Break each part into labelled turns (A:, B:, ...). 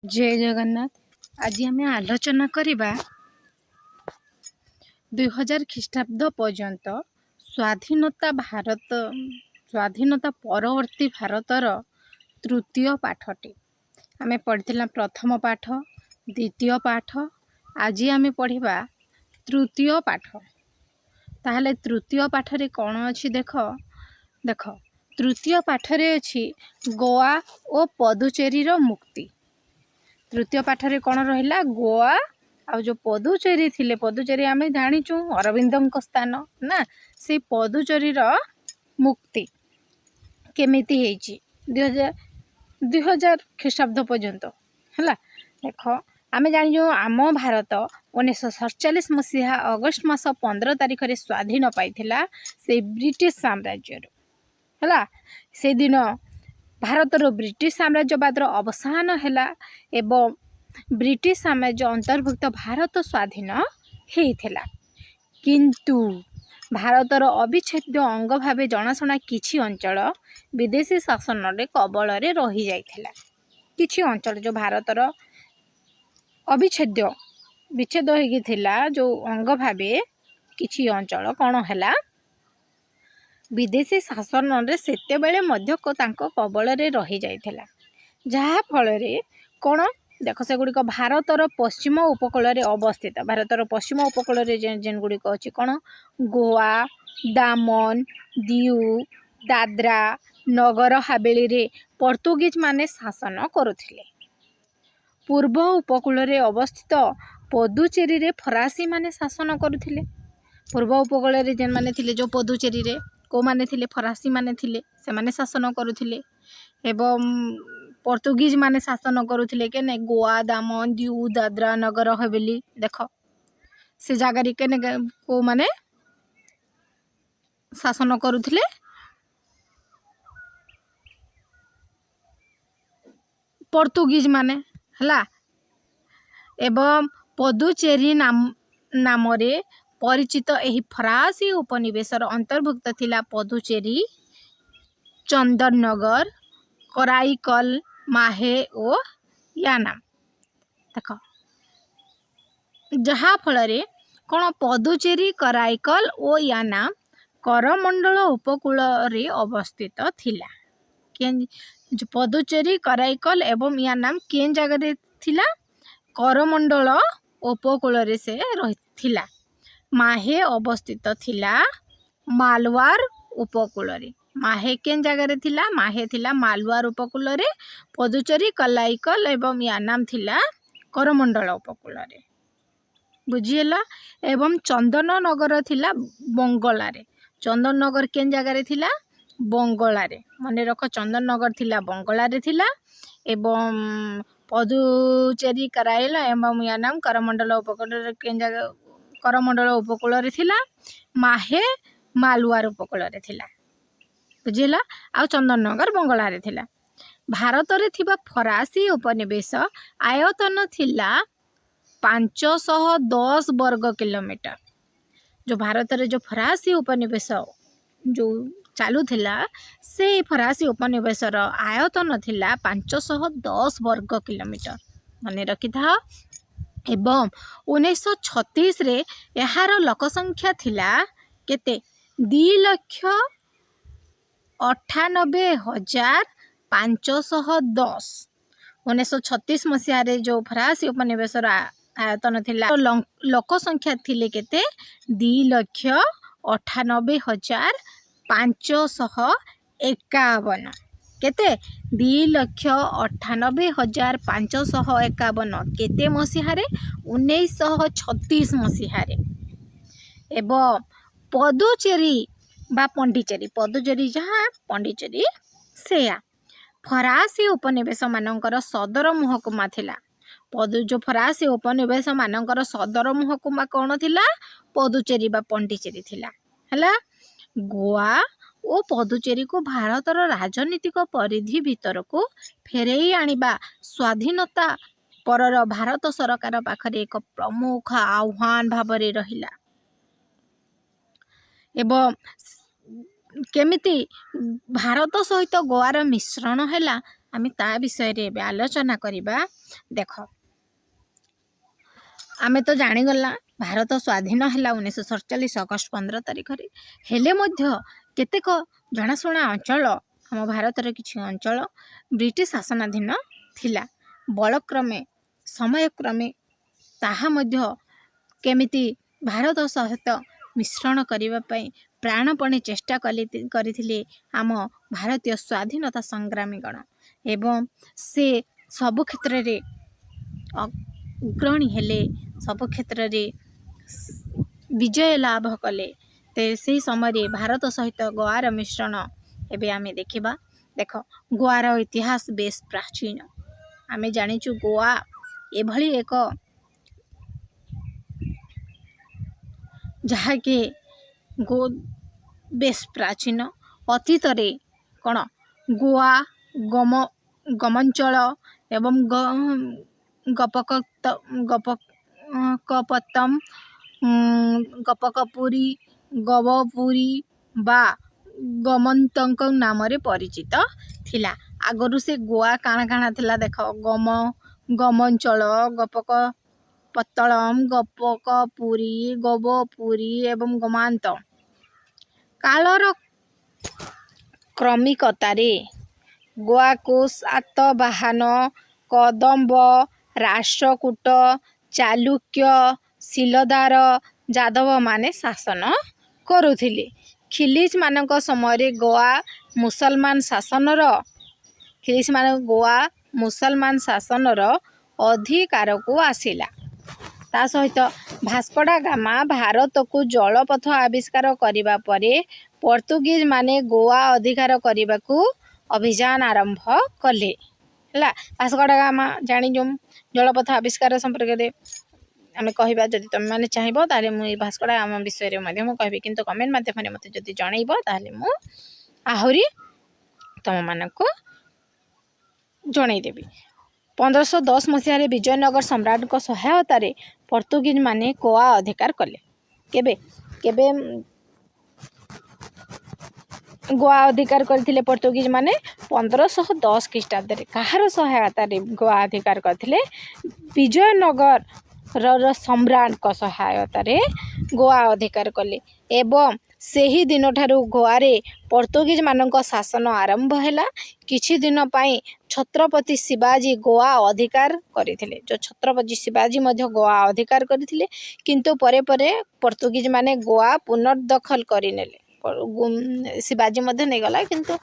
A: जय जगन्नाथ। आज आम आलोचना करवा 2000 ख्रीष्टाब्द पर्यंत स्वाधीनता परवर्ती भारतर तृतीय पाठटी आम पढ़ी प्रथम पाठ द्वितीय पाठ आज आम पढ़ा तृतीय पाठ। ताहले तृतीय पाठरे कौन अच्छी देख देख तृतीय पाठरे अच्छी गोवा और पदुचेरी मुक्ति। तृतीय पाठरे कौन रहा गोवा आ जो पदुचेरी थिले पदुचेरी आम जाचु अरविंदों स्थान ना से पदुचेरी मुक्ति केमिति हेची 2000 ख्रीष्टाब्द पर्यंत है। देख आम जाचु आम भारत 1947 मसीहा अगस्ट मास 15 तारिख रे स्वाधीन पाइथिला से ब्रिटिश साम्राज्य है। से दिन भारतर ब्रिटिश साम्राज्यवादर अवसान है एवं ब्रिटिश साम्राज्य अंतर्भुक्त भारत स्वाधीन होता। किंतु भारतर अविच्छेद्य अंग भाव जनाशुना किछि अंचल विदेशी शासन रे कबल रे रही जाइथिला। किछि अंचल जो भारतर अविच्छेद्य विच्छेद होइथिला जो अंग भावे किछि अंचल कौन है विदेशी शासन रे सेते बेले मध्य तांको कबल रे रही जाइथिला। जहा फल रे कौन देख से गुड़िक भारतर पश्चिम उपकूल रे अवस्थित भारतर पश्चिम उपकूल रे जेन गुड़िक अच्छी कौन गोवा दामन दीव दादरा नगर हावेली रे पोर्तुगीज माने शासन करुथिले। पूर्व उपकूल रे अवस्थित पदुचेरी रे फरासी माने शासन करुथिले। पूर्व उपकूल रे जेन माने थिले जो पदुचेरी रे को माने थिले फरासी माने थिले से माने शासन करुथिले एवं पोर्तुगीज माने शासन करुथिले के ने गोवा दामन दीव दादरा नगर हवेली देख से जगह रे के को माने शासन करुथिले पोर्तुगीज माने हला। एवं पदुचेरी नाम रे परिचित एही फरासी उपनिवेशर अंतर्भुक्त थिला पदुचेरी चंदननगर कराईकल माहे ओ यानाम देख जहा फल रे कौन पदुचेरी कराईकल ओ यानाम करमंडल उपकूल रे अवस्थित थिला। जो पदुचेरी कराईकल एवं यानाम केन जगह रे थिला करमंडल उपकूल रे से रहिथिला। माहे अवस्थित थिला मालवार उपकूल रे। माहे केन जगह रे थिला माहे थिला मालवार उपकूल रे पदुचेरी कराईकल एवं यानाम थिला करमंडल उपकूल रे बुझीला। एवं चंदननगर थिला बंगला रे। चंदननगर केन जगह रे थिला बंगला रे माने रख चंदननगर थिला बंगला रे थिला एवं पदुचेरी कराईल एवं यानाम करमंडल उपकूल रे केन जगह करमंडल उपकूल रे थिला माहे मालवार उपकूल रे थिला बुझीला। आ चंदननगर बंगला रे थिला। भारत रे थिबा फरासी उपनिवेश आयतन थिला 510 वर्ग किलोमीटर। जो भारत रे जो फरासी उपनिवेश जो चालू थिला से फरासी उपनिवेशर आयतन थिला 510 वर्ग किलोमीटर माने रखि था। एवं 1936 रे यार लोक संख्या थिला केते 2,98,510। 1936 मसीह रे जो फरासी उपनिवेशर आयतन थिला लोक संख्या थिले केते 2,98,551 केते 2,98,551 केते मसीह रे 1936 मसीह रे। एवं पदुचेरी बा पंडिचेरी पदुचेरी जहाँ पंडिचेरी सेया फरासी उपनिवेश मानकर सदर महकुमा थिला। जो फरासी उपनिवेश मानकर सदर महकुमा कौन थिला पदुचेरी बा पंडिचेरी थिला हला। गोवा ओ पदुचेरी को भारतर राजनीतिक परिधि भीतर को फेरई आनिबा स्वाधीनता परर भारत सरकार पाखरे एक प्रमुख आह्वान भावरे रहिला। एवं केमिति भारत सहित गोवार मिश्रण हैला आम ता विषय आलोचना करवा। देख आम तो जाणीगला भारत स्वाधीन है 1947 अगस्ट 15 तारिख हेले केतेक जनाशुना अंचल आम भारतर किसी अंचल ब्रिटिश शासनाधीन थिला। बलक्रमे समयक्रमे ताहा केमिति भारत सहित मिश्रण करने प्राणपणे चेष्टा करथिले आम भारतीय स्वाधीनता संग्रामीगण एवं से सबु क्षेत्र रे अग्रणी हेले, सबु क्षेत्र रे विजय लाभ कले। ते से समय भारत सहित गोवार मिश्रण एवं आम देखा। देख गोवार इतिहास बेस प्राचीन। आम जाचु गोवा एभली एक जहाँकि बेस प्राचीन अतीत कौन गोवा गमंचल एवं गपकपत्तम गपकपुरी गवपुरी बा गमंतक नाम रे परिचित थिला। आगरु से गोवा काଣା काଣା थिला देख गमंचल गपक पत्तलम गपकपुरी गवपुरी एवं गमांत कालर क्रमिकतारे गोवा को सातवाहन कदम्ब राष्ट्रकूट चालुक्य शिलदार यादव माने शासन करुथिले। खिलिज मानक समय गोवा मुसलमान शासनर अधिकार को आसिला। ता सहित भास्को डा गामा भारत को जलपथ आविष्कार करिबा परे पोर्तुगीज माने गोवा अधिकार करने को अभियान आरंभ कले। भास्को डा गामा जानी जो जलपथ आविष्कार संपर्क आम कहवा जदि तुम मैंने चाहब ताले मुझे भास्को डा गामा विषय में कहबी किंतु कमेंट माध्यम मत जदि जनइब ताले मु आहरी तुम मानक जनईदेवी। 1510 मसीह विजयनगर सम्राट को सहायता पोर्तुगीज माने गोवा अधिकार कले। केबे केबे गोवा अधिकार करथिले पोर्तुगीज माने 1510 ख्रीष्टाब्द कहार सहायता गोवा अधिकार करथिले विजयनगर सम्राट को सहायता गोवा अधिकार कले एवं सेही दिन ठारू गोवारे पोर्तुगीज मानक शासन आरंभ हैला। किछि दिन पाई छत्रपति शिवाजी गोवा अधिकार करथिले। जो छत्रपति शिवाजी मध्य गोवा अधिकार करथिले किंतु परे परे पोर्तुगीज माने गोवा पुनर्दखल करिनेले। शिवाजी मध्य नहीं गला किंतु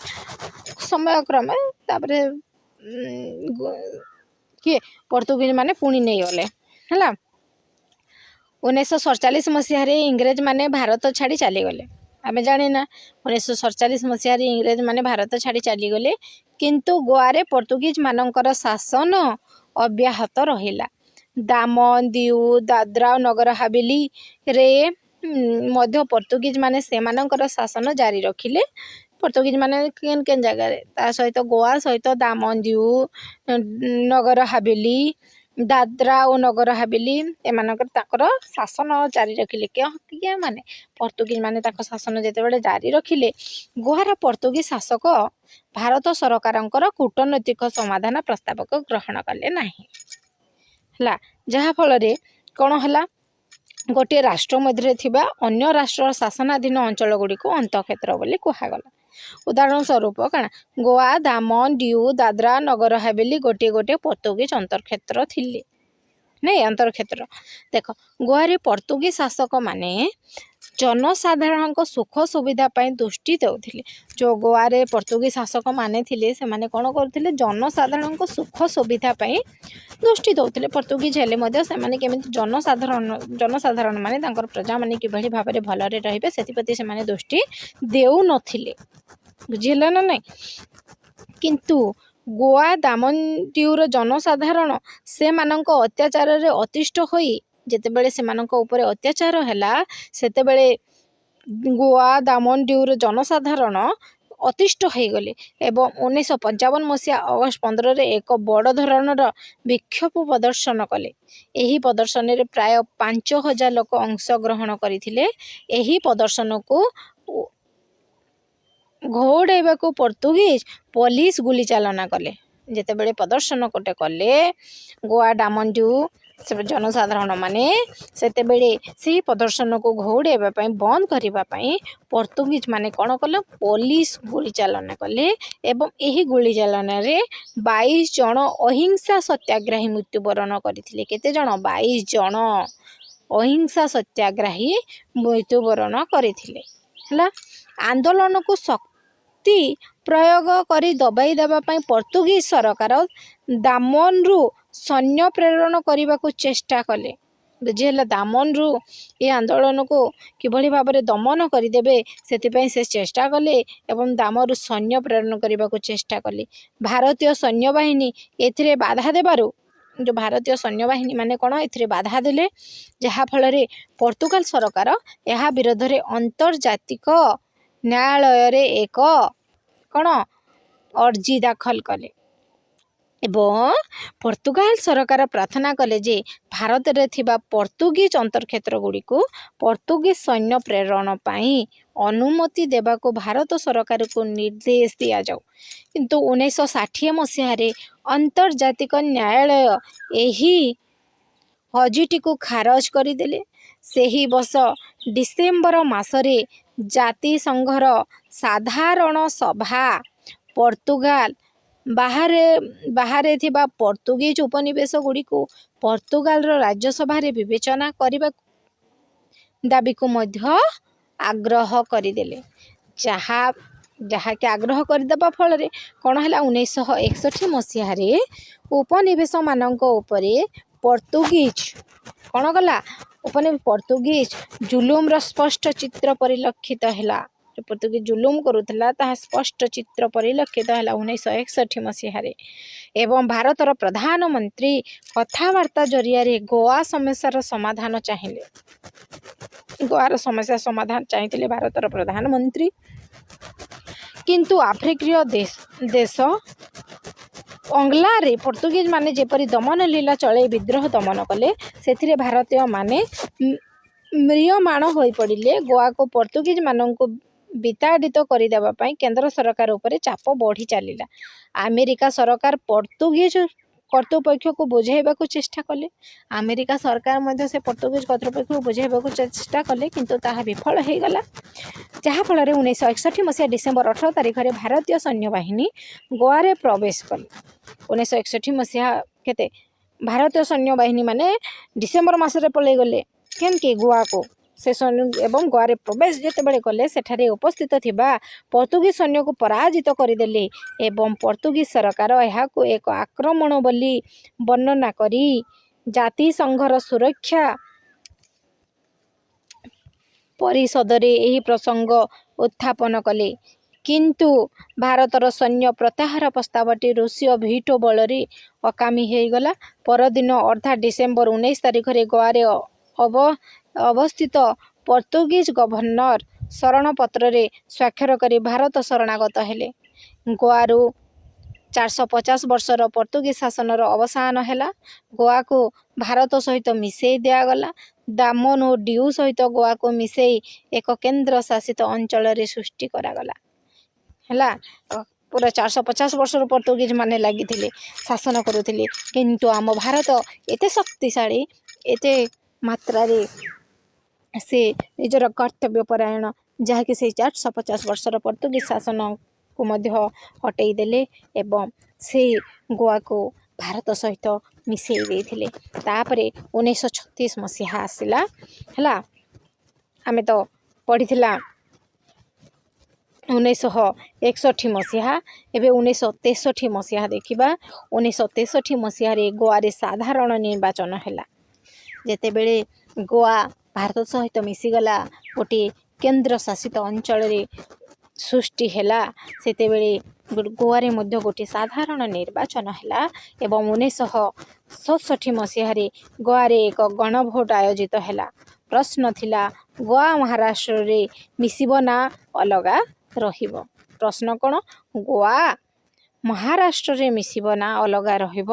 A: समय क्रमे तापरे किए पोर्तुगीज माने पुणी नहीं गले हैला। 1947 मसीह इंग्रेज माने भारत छाड़ी चली गले। आम जाने ना 1947 मसीह इंग्रेज माने भारत छाड़ी चली गले किंतु गोवारे पोर्तुगीज मानकर शासन अब्याहत रहिला। दामन दीव दादरा और नगर हवेली रे मध्य पोर्तुगीज माने से मानकर शासन जारी रखिले। पोर्तुगीज माने केन केन जगह ता सहित गोवा सहित दामन दीव नगर हवेली दादरा और नगर हवेली एमानकर ताकर शासन जारी रखिले। क्या माने पोर्तुगीज माने ताकर शासन जेतेबेले जारी रखिले गोवार पोर्तुगीज शासक भारत सरकारंकर कूटनैतिक समाधान प्रस्ताव को ग्रहण कले नाही हला। जहा फल रे कोन हला गोटे राष्ट्र मध्य थिबा अन्य राष्ट्र शासनाधीन अंचल गुडी को अंतक्षेत्र बोली कुहागला। उदाहरण स्वरूप कण गोवा दामन दीव दादरा नगर हवेली गोटे गोटे पोर्तुगीज अंतर्क्षेत्र थिले नहीं अंतर्क्षेत्र। देख गोवारे पोर्तुगीज शासक माने जनसाधारण सुख सुविधा पाई दृष्टि देउथिले। जो गोवारे पोर्तुगीज शासक माने थिले से माने कोन करथिले जनसाधारण सुख सुविधा पाई दृष्टि देउथिले। पोर्तुगीज हेले मध्ये से माने केमिति जनसाधारण माने तांकर प्रजा माने किभली भाबरे भलरे रहिबे सेतिपति से माने दृष्टि देउ नथिले। बुझिले ना नहीं। किंतु गोवा दामन दीवर जनसाधारण से मानक अत्याचार रे अतिष्ठ होई जेतेबेले से मानक ऊपर अत्याचार हैला सेतेबेले गोवा दामन दीवर जनसाधारण अतिष्ठ हो गले एवं 1955 मसीहा अगस्ट 15 रे एक बड़ धरणर विक्षोभ प्रदर्शन कले। एही प्रदर्शन रे प्राय 5000 लोक अंशग्रहण करथिले। एही प्रदर्शन को घोड़ेबा को पोर्तुगीज पुलिस गुली चालना कले। ଯେତେବେଳେ ପ୍ରଦର୍ଶନ ଗୋଟେ କଲେ ଗୋଆ ଡାମଣ୍ଡ୍ୟୁ ଜନସାଧାରଣ ମାନେ ସେତେବେଳେ ସେହି ପ୍ରଦର୍ଶନକୁ ଘଉଡ଼ାଇବା ପାଇଁ ବନ୍ଦ କରିବା ପାଇଁ ପର୍ତ୍ତୁଗୀଜ ମାନେ କ'ଣ କଲେ ପୋଲିସ ଗୁଳି ଚାଳନା କଲେ ଏବଂ ଏହି ଗୁଳି ଚାଳନାରେ 22 ଜଣ ଅହିଂସା ସତ୍ୟାଗ୍ରାହୀ ମୃତ୍ୟୁବରଣ କରିଥିଲେ। କେତେ ଜଣ? 22 ଜଣ ଅହିଂସା ସତ୍ୟାଗ୍ରାହୀ ମୃତ୍ୟୁବରଣ କରିଥିଲେ। ହେଲା, ଆନ୍ଦୋଳନକୁ ଶକ୍ତି ପ୍ରୟୋଗ କରି ଦବାଇ ଦେବା ପାଇଁ ପର୍ତ୍ତୁଗୀଜ ସରକାର ଦାମନରୁ ସୈନ୍ୟ ପ୍ରେରଣ କରିବାକୁ ଚେଷ୍ଟା କଲେ। ବୁଝିହେଲା, ଦାମନରୁ ଏ ଆନ୍ଦୋଳନକୁ କିଭଳି ଭାବରେ ଦମନ କରିଦେବେ ସେଥିପାଇଁ ସେ ଚେଷ୍ଟା କଲେ ଏବଂ ଦାମରୁ ସୈନ୍ୟ ପ୍ରେରଣ କରିବାକୁ ଚେଷ୍ଟା କଲେ। ଭାରତୀୟ ସୈନ୍ୟବାହିନୀ ଏଥିରେ ବାଧା ଦେବାରୁ ଯେଉଁ ଭାରତୀୟ ସୈନ୍ୟବାହିନୀ ମାନେ କ'ଣ ଏଥିରେ ବାଧା ଦେଲେ, ଯାହାଫଳରେ ପର୍ତ୍ତୁଗାଲ ସରକାର ଏହା ବିରୋଧରେ ଆନ୍ତର୍ଜାତିକ ନ୍ୟାୟାଳୟରେ ଏକ କ'ଣ ଅର୍ଜି ଦାଖଲ କଲେ ଏବଂ ପର୍ତ୍ତୁଗାଲ ସରକାର ପ୍ରାର୍ଥନା କଲେ ଯେ ଭାରତରେ ଥିବା ପର୍ତ୍ତୁଗୀଜ ଅନ୍ତର୍କ୍ଷେତ୍ର ଗୁଡ଼ିକୁ ପର୍ତ୍ତୁଗୀଜ ସୈନ୍ୟ ପ୍ରେରଣ ପାଇଁ ଅନୁମତି ଦେବାକୁ ଭାରତ ସରକାରକୁ ନିର୍ଦ୍ଦେଶ ଦିଆଯାଉ। କିନ୍ତୁ 1960 ମସିହାରେ ଆନ୍ତର୍ଜାତିକ ନ୍ୟାୟାଳୟ ଏହି ଅର୍ଜିଟିକୁ ଖାରଜ କରିଦେଲେ। ସେହି ବର୍ଷ ଡିସେମ୍ବର ମାସରେ ଜାତିସଂଘର ସାଧାରଣ ସଭା ପର୍ତ୍ତୁଗାଲ ବାହାରେ ଥିବା ପର୍ତ୍ତୁଗୀଜ ଉପନିବେଶ ଗୁଡ଼ିକୁ ପର୍ତ୍ତୁଗାଲର ରାଜ୍ୟସଭାରେ ବିବେଚନା କରିବା ଦାବିକୁ ମଧ୍ୟ ଆଗ୍ରହ କରିଦେଲେ। ଯାହାକି ଆଗ୍ରହ କରିଦେବା ଫଳରେ କ'ଣ ହେଲା, 1961 ମସିହାରେ ଉପନିବେଶମାନଙ୍କ ଉପରେ ପର୍ତ୍ତୁଗୀଜ କ'ଣ କଲା, ପର୍ତ୍ତୁଗୀଜ ଜୁଲୁମର ସ୍ପଷ୍ଟ ଚିତ୍ର ପରିଲକ୍ଷିତ ହେଲା। ପର୍ତ୍ତୁଗୀଜ ଜୁଲୁମ କରୁଥିଲା ତାହା ସ୍ପଷ୍ଟ ଚିତ୍ର ପରିଲକ୍ଷିତ ହେଲା 1961 ମସିହାରେ ଏବଂ ଭାରତର ପ୍ରଧାନମନ୍ତ୍ରୀ କଥାବାର୍ତ୍ତା ଜରିଆରେ ଗୋଆ ସମସ୍ୟାର ସମାଧାନ ଚାହିଁଲେ। ଗୋଆର ସମସ୍ୟା ସମାଧାନ ଚାହିଁଥିଲେ ଭାରତର ପ୍ରଧାନମନ୍ତ୍ରୀ, କିନ୍ତୁ ଆଫ୍ରିକୀୟ ଦେଶ ଅଙ୍ଗଲାରେ ପର୍ତ୍ତୁଗୀଜ ମାନେ ଯେପରି ଦମନ ଲୀଳା ଚଳାଇ ବିଦ୍ରୋହ ଦମନ କଲେ, ସେଥିରେ ଭାରତୀୟମାନେ ମ୍ରିୟମାଣ ହୋଇପଡ଼ିଲେ। ଗୋଆକୁ ପର୍ତ୍ତୁଗୀଜ ମାନଙ୍କୁ ବିତାଡ଼ିତ କରିଦେବା ପାଇଁ କେନ୍ଦ୍ର ସରକାର ଉପରେ ଚାପ ବଢ଼ି ଚାଲିଲା। ଆମେରିକା ସରକାର ପର୍ତ୍ତୁଗୀଜ କର୍ତ୍ତୃପକ୍ଷକୁ ବୁଝାଇବାକୁ ଚେଷ୍ଟା କଲେ। ଆମେରିକା ସରକାର ମଧ୍ୟ ସେ ପର୍ତ୍ତୁଗୀଜ କର୍ତ୍ତୃପକ୍ଷକୁ ବୁଝାଇବାକୁ ଚେଷ୍ଟା କଲେ, କିନ୍ତୁ ତାହା ବିଫଳ ହୋଇଗଲା। ଯାହାଫଳରେ 1961 ମସିହା ଡିସେମ୍ବର 18 ତାରିଖରେ ଭାରତୀୟ ସୈନ୍ୟବାହିନୀ ଗୋଆରେ ପ୍ରବେଶ କଲେ। 1961 ମସିହା ଭାରତୀୟ ସୈନ୍ୟବାହିନୀ ମାନେ ଡିସେମ୍ବର ମାସରେ ପଳାଇଗଲେ କେମିତି ଗୋଆକୁ ଏବଂ ଗୋଆରେ ପ୍ରବେଶ ଯେତେବେଳେ କଲେ ସେଠାରେ ଉପସ୍ଥିତ ଥିବା ପର୍ତ୍ତୁଗୀଜ ସୈନ୍ୟକୁ ପରାଜିତ କରିଦେଲେ ଏବଂ ପର୍ତ୍ତୁଗୀଜ ସରକାର ଏହାକୁ ଏକ ଆକ୍ରମଣ ବୋଲି ବର୍ଣ୍ଣନା କରି ଜାତିସଂଘର ସୁରକ୍ଷା ପରିଷଦରେ ଏହି ପ୍ରସଙ୍ଗ ଉତ୍ଥାପନ କଲେ। କିନ୍ତୁ ଭାରତର ସୈନ୍ୟ ପ୍ରତ୍ୟାହାର ପ୍ରସ୍ତାବଟି ରୁଷୀୟ ଭିଟୋ ବଳରେ ଅକାମୀ ହୋଇଗଲା। ପରଦିନ ଅର୍ଥାତ୍ ଡିସେମ୍ବର 19 ତାରିଖରେ ଗୋଆରେ ଅବସ୍ଥିତ ପର୍ତ୍ତୁଗୀଜ ଗଭର୍ଣ୍ଣର ଶରଣପତ୍ରରେ ସ୍ୱାକ୍ଷର କରି ଭାରତ ଶରଣାଗତ ହେଲେ। ଗୋଆରୁ 450 ବର୍ଷର ପର୍ତ୍ତୁଗୀଜ ଶାସନର ଅବସାନ ହେଲା। ଗୋଆକୁ ଭାରତ ସହିତ ମିଶାଇ ଦିଆଗଲା। ଦାମନ ଓ ଡିଉ ସହିତ ଗୋଆକୁ ମିଶାଇ ଏକ କେନ୍ଦ୍ର ଶାସିତ ଅଞ୍ଚଳରେ ସୃଷ୍ଟି କରାଗଲା। ହେଲା, ପୁରା 450 ବର୍ଷର ପର୍ତ୍ତୁଗୀଜ ମାନେ ଲାଗିଥିଲେ, ଶାସନ କରୁଥିଲେ, କିନ୍ତୁ ଆମ ଭାରତ ଏତେ ଶକ୍ତିଶାଳୀ, ଏତେ ମାତ୍ରାରେ ସେ ନିଜର କର୍ତ୍ତବ୍ୟ ପରାୟଣ, ଯାହାକି ସେଇ 450 ବର୍ଷର ପର୍ତ୍ତୁଗୀଜ ଶାସନକୁ ମଧ୍ୟ ହଟେଇ ଦେଲେ ଏବଂ ସେ ଗୋଆକୁ ଭାରତ ସହିତ ମିଶାଇ ଦେଇଥିଲେ। ତାପରେ 1936 ମସିହା ଆସିଲା। ହେଲା, ଆମେ ତ ପଢ଼ିଥିଲା 1961 ମସିହା। ଏବେ 1963 ମସିହା ଦେଖିବା। 1963 ମସିହାରେ ଗୋଆରେ ସାଧାରଣ ନିର୍ବାଚନ ହେଲା। ଯେତେବେଳେ ଗୋଆ ଭାରତ ସହିତ ମିଶିଗଲା, ଗୋଟିଏ କେନ୍ଦ୍ର ଶାସିତ ଅଞ୍ଚଳରେ ସୃଷ୍ଟି ହେଲା, ସେତେବେଳେ ଗୋଆରେ ମଧ୍ୟ ଗୋଟିଏ ସାଧାରଣ ନିର୍ବାଚନ ହେଲା ଏବଂ 1967 ମସିହାରେ ଗୋଆରେ ଏକ ଗଣଭୋଟ ଆୟୋଜିତ ହେଲା। ପ୍ରଶ୍ନ ଥିଲା, ଗୋଆ ମହାରାଷ୍ଟ୍ରରେ ମିଶିବ ନା ଅଲଗା ରହିବ? ପ୍ରଶ୍ନ କ'ଣ? ଗୋଆ ମହାରାଷ୍ଟ୍ରରେ ମିଶିବ ନା ଅଲଗା ରହିବ?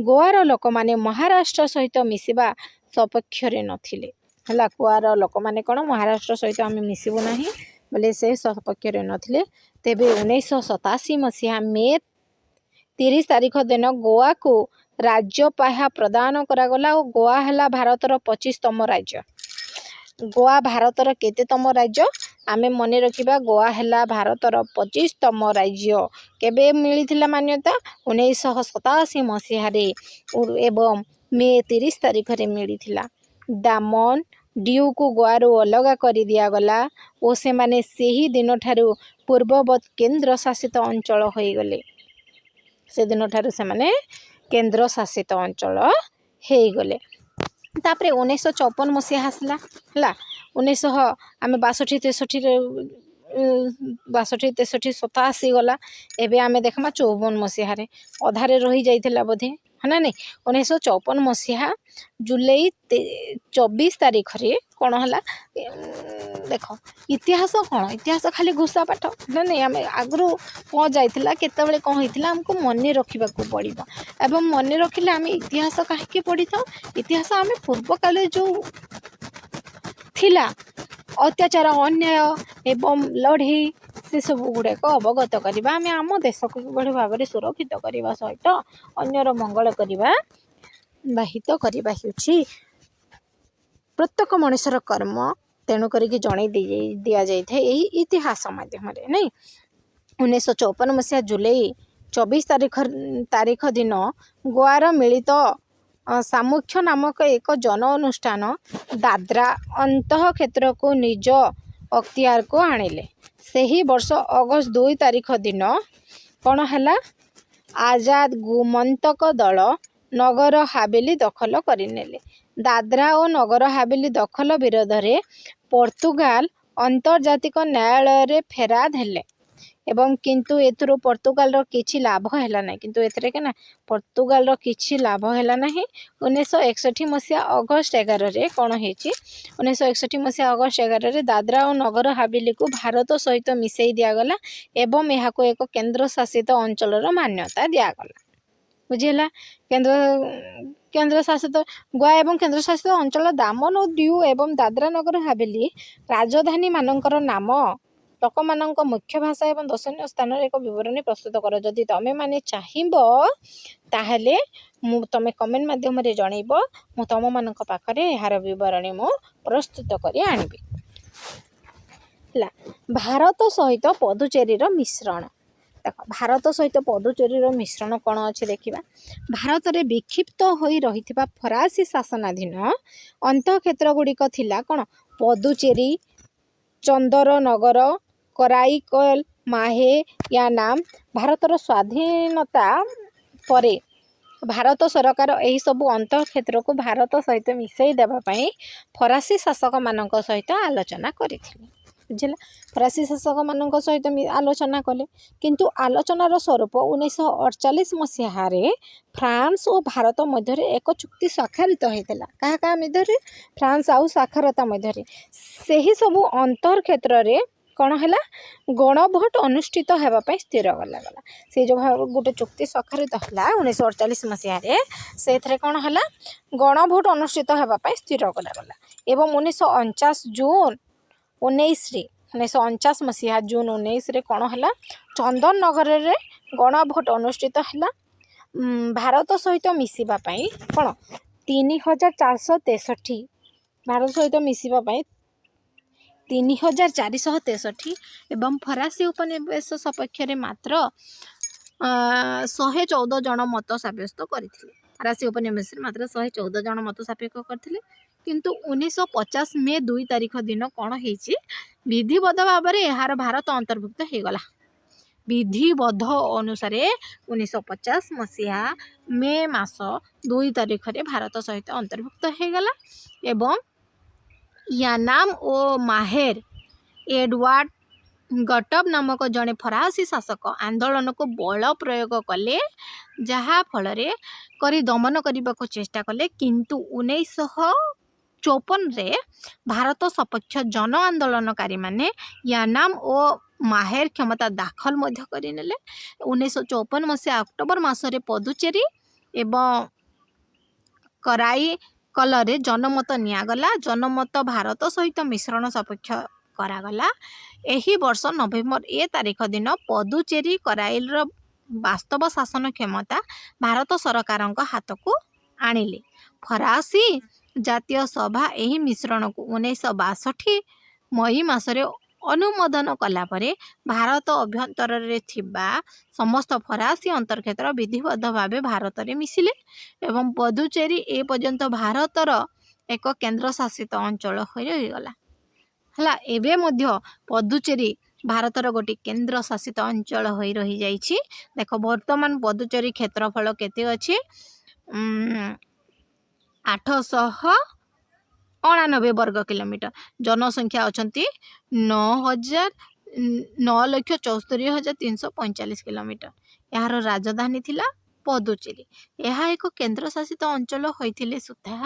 A: ଗୋଆର ଲୋକମାନେ ମହାରାଷ୍ଟ୍ର ସହିତ ମିଶିବା ସପକ୍ଷରେ ନଥିଲେ। ହେଲା, ଗୋଆର ଲୋକମାନେ କ'ଣ ମହାରାଷ୍ଟ୍ର ସହିତ ଆମେ ମିଶିବୁ ନାହିଁ ବୋଲି ସେ ସପକ୍ଷରେ ନଥିଲେ। ତେବେ 1987 ମସିହା ମେ 30 तारिख दिन गोवा को राज्य पाह्या प्रदान करागला और गोवा है भारतर 25तम राज्य। गोवा भारतर केतेतम राज्य आमे मने रखिबा गोवा है भारतर 25तम राज्य। केबे मिलिथिला मान्यता 1987 मसीह एवं मे 30 तारिख रे मिलिथिला। दामन डिउ को गोवारू अलगा कर दिगला और से माने सेही दिन ठारू पूर्ववत केन्द्र शासित अंचल हो गले। से दिन ठारू से माने केन्द्र शासित अंचल हो गले। तापरे 1954 मसीहा आसला हला 1900 आमे 62 63 87 गला। एबे आमे देखमा 54 मसीहा रे अधारे रही जाइथिला बोधे है ना नहीं। 1954 मसीहा जुलाई 24 तारिख रे कौन है देख इतिहास कौन इतिहास खाली घुसा पाठ ना नहीं। आम आगु कौन जाइला केतबेले कौन होता आमको मन रखा पड़ो एवं मन रखिले आम इतिहास कहीं पढ़ी था। इतिहास आम पूर्व काले जो थिला अत्याचार अन्याय एवं लड़ई से सब गुड़ाक अवगत करवा आम आम देश को किभली भाव में सुरक्षित करने सहित अन्यर मंगल करवा बाहित करवा होछि प्रत्येक मनुष्यर कर्म। तेणु करिक जणै दि जाए इतिहास माध्यम नहीं। 1954 मसीहा जुलाई 24 तारीख दिन गोवार मिलित सामुख्य नामक एक जन अनुष्ठान दादरा अंतः क्षेत्र को निज अख्तियार को आनिले। सही वर्ष अगस्त 2 तारिख दिन कौन है आजाद गुमंतक दल नगर हावेली दखल करनेले। दादरा और नगर हावेली दखल विरोध में पोर्तुगाल अंतर्जातिक न्यायालय रे फेराद हेले एवं किंतु एथुरो पोर्तुगाल रो किछि लाभ हैला नै। किंतु एथरे के ना पोर्तुगाल रो किछि लाभ हैला नै। 1961 मसीहा अगस्त 11 रे कोन हेछि 1961 मसीहा अगस्त 11 रे दादरा और नगर हावेली को भारत सहित मिसई दिया गला एवं यहाँ को एक केंद्र शासित अंचल रो मान्यता दिया गला। बुझिला केंद्र शासित गोवा एवं केंद्र शासित अंचल दामन और डिउ एवं दादरा नगर हावेली राजधानी मानकर नाम लोक मानक मुख्य भाषा एवं दर्शनीय स्थान एक विवरणी प्रस्तुत कर। जदि तमे माने चाहिबो ताहले तमे कमेंट माध्यम रे जणैब मु तम मानक पाखरे यार विवरणी मु प्रस्तुत करी आनिबी। ला भारत सहित पदुचेरी रो मिश्रण देख भारत सहित पदुचेरी रो मिश्रण कौन अच्छे देखा। भारत में विक्षिप्त होई रहिथिबा फरासी शासनाधीन अंत क्षेत्र गुड़िक थिला कौन पदुचेरी चंदरनगर कराईकल माहे या नाम। भारतर स्वाधीनता परे भारत सरकार यही सबू अंत क्षेत्र को भारत सहित मिसई देवाई फरासी शासक मान सहित आलोचना करथिले। बुझला फरासी शासक मान सहित आलोचना कले किंतु आलोचनार स्वरूप 1948 मसीह फ्रांस और भारत मध्य एक चुक्ति स्वाक्षरित होता। क्या क्या मध्य फ्रांस आउ साक्षरता मध्य से सबू अंतर क्षेत्र में कौन है गणभोट अनुष्ठित होगापी स्थिर गला से जो गोटे चुक्ति स्वाक्षरित है 1948 मसीह से कौन है गणभोट अनुष्ठित होगापी स्थिर गला एवं 1949 जून 1949 मसीहा जून 19 रे कौन है चंदन नगर रे गणभोट अनुष्ठित है भारत सहित मिसिबापी कौन 3463 भारत सहित मिसिबापी 3463 एवं फरासी उपनिवेश सपक्ष मात्र 114 जन मत सब्यस्त करथिले। फरासी उपनिवेश मात्र 114 जन मत सापेक्ष करथिले किंतु 1950 मे 2 तारिख दिन कौन होइछि विधिबद्ध भाव में यार भारत अंतर्भुक्त हो गला। विधिबद्ध अनुसार 1950 मसीहा मे मास 2 तारिख रे भारत सहित अंतर्भुक्त हो गला एवं यानाम ओ माहेर एडवार्ड गटब नामक जड़े फरासी शासक आंदोलन को बल प्रयोग कले जहा फल करी दमन करने को चेष्टा कले किंतु 1954 रे भारत सपक्ष जन आंदोलनकारी माने यानाम ओ माहेर क्षमता दाखल मध्य करिनेले। 1954 मसीहा अक्टोबर मासरे पदुचेरी एवं कराई कलरे जनमत नियागला। जनमत भारत सहित मिश्रण सपक्ष करागला। एही वर्ष नवेम्बर 1 तारिख दिन पदुचेरी कराइल ବାସ୍ତବ ଶାସନ କ୍ଷମତା ଭାରତ ସରକାରଙ୍କ ହାତକୁ ଆଣିଲେ। ଫରାସୀ ଜାତୀୟ ସଭା ଏହି ମିଶ୍ରଣକୁ 1962 ମଇ ମାସରେ ଅନୁମୋଦନ କଲା ପରେ ଭାରତ ଅଭ୍ୟନ୍ତରରେ ଥିବା ସମସ୍ତ ଫରାସୀ ଅନ୍ତର୍କ୍ଷେତ୍ର ବିଧିବଦ୍ଧ ଭାବେ ଭାରତରେ ମିଶିଲେ ଏବଂ ପଦୁଚେରୀ ଏ ପର୍ଯ୍ୟନ୍ତ ଭାରତର ଏକ କେନ୍ଦ୍ରଶାସିତ ଅଞ୍ଚଳ ହୋଇ ରହିଗଲା। ହେଲା, ଏବେ ମଧ୍ୟ ପଦୁଚେରୀ ଭାରତର ଗୋଟିଏ କେନ୍ଦ୍ରଶାସିତ ଅଞ୍ଚଳ ହୋଇ ରହିଯାଇଛି। ଦେଖ ବର୍ତ୍ତମାନ ପଦୁଚେରୀ କ୍ଷେତ୍ରଫଳ କେତେ ଅଛି? 899 ବର୍ଗ କିଲୋମିଟର। ଜନସଂଖ୍ୟା ଅଛନ୍ତି 9,74,345 କିଲୋମିଟର। ଏହାର ରାଜଧାନୀ ଥିଲା ପଦୁଚେରୀ। ଏହା ଏକ କେନ୍ଦ୍ରଶାସିତ ଅଞ୍ଚଳ ହୋଇଥିଲେ ସୁଦ୍ଧା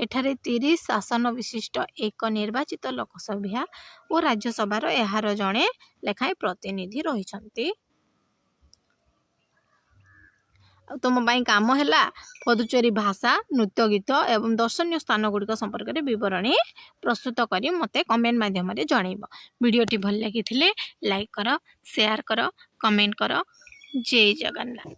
A: ଏଠାରେ 30 ଶାସନ ବିଶିଷ୍ଟ ଏକ ନିର୍ବାଚିତ ଲୋକସଭା ଓ ରାଜ୍ୟସଭାର ଏହାର ଜଣେ ଲେଖାଏଁ ପ୍ରତିନିଧି ରହିଛନ୍ତି। ଆଉ ତୁମ ପାଇଁ କାମ ହେଲା ପଦୁଚେରୀ ଭାଷା, ନୃତ୍ୟ, ଗୀତ ଏବଂ ଦର୍ଶନୀୟ ସ୍ଥାନ ଗୁଡ଼ିକ ସମ୍ପର୍କରେ ବିବରଣୀ ପ୍ରସ୍ତୁତ କରି ମୋତେ କମେଣ୍ଟ ମାଧ୍ୟମରେ ଜଣାଇବ। ଭିଡ଼ିଓଟି ଭଲ ଲାଗିଥିଲେ ଲାଇକ୍ କର, ସେୟାର କର, କମେଣ୍ଟ କର। ଜୟ ଜଗନ୍ନାଥ।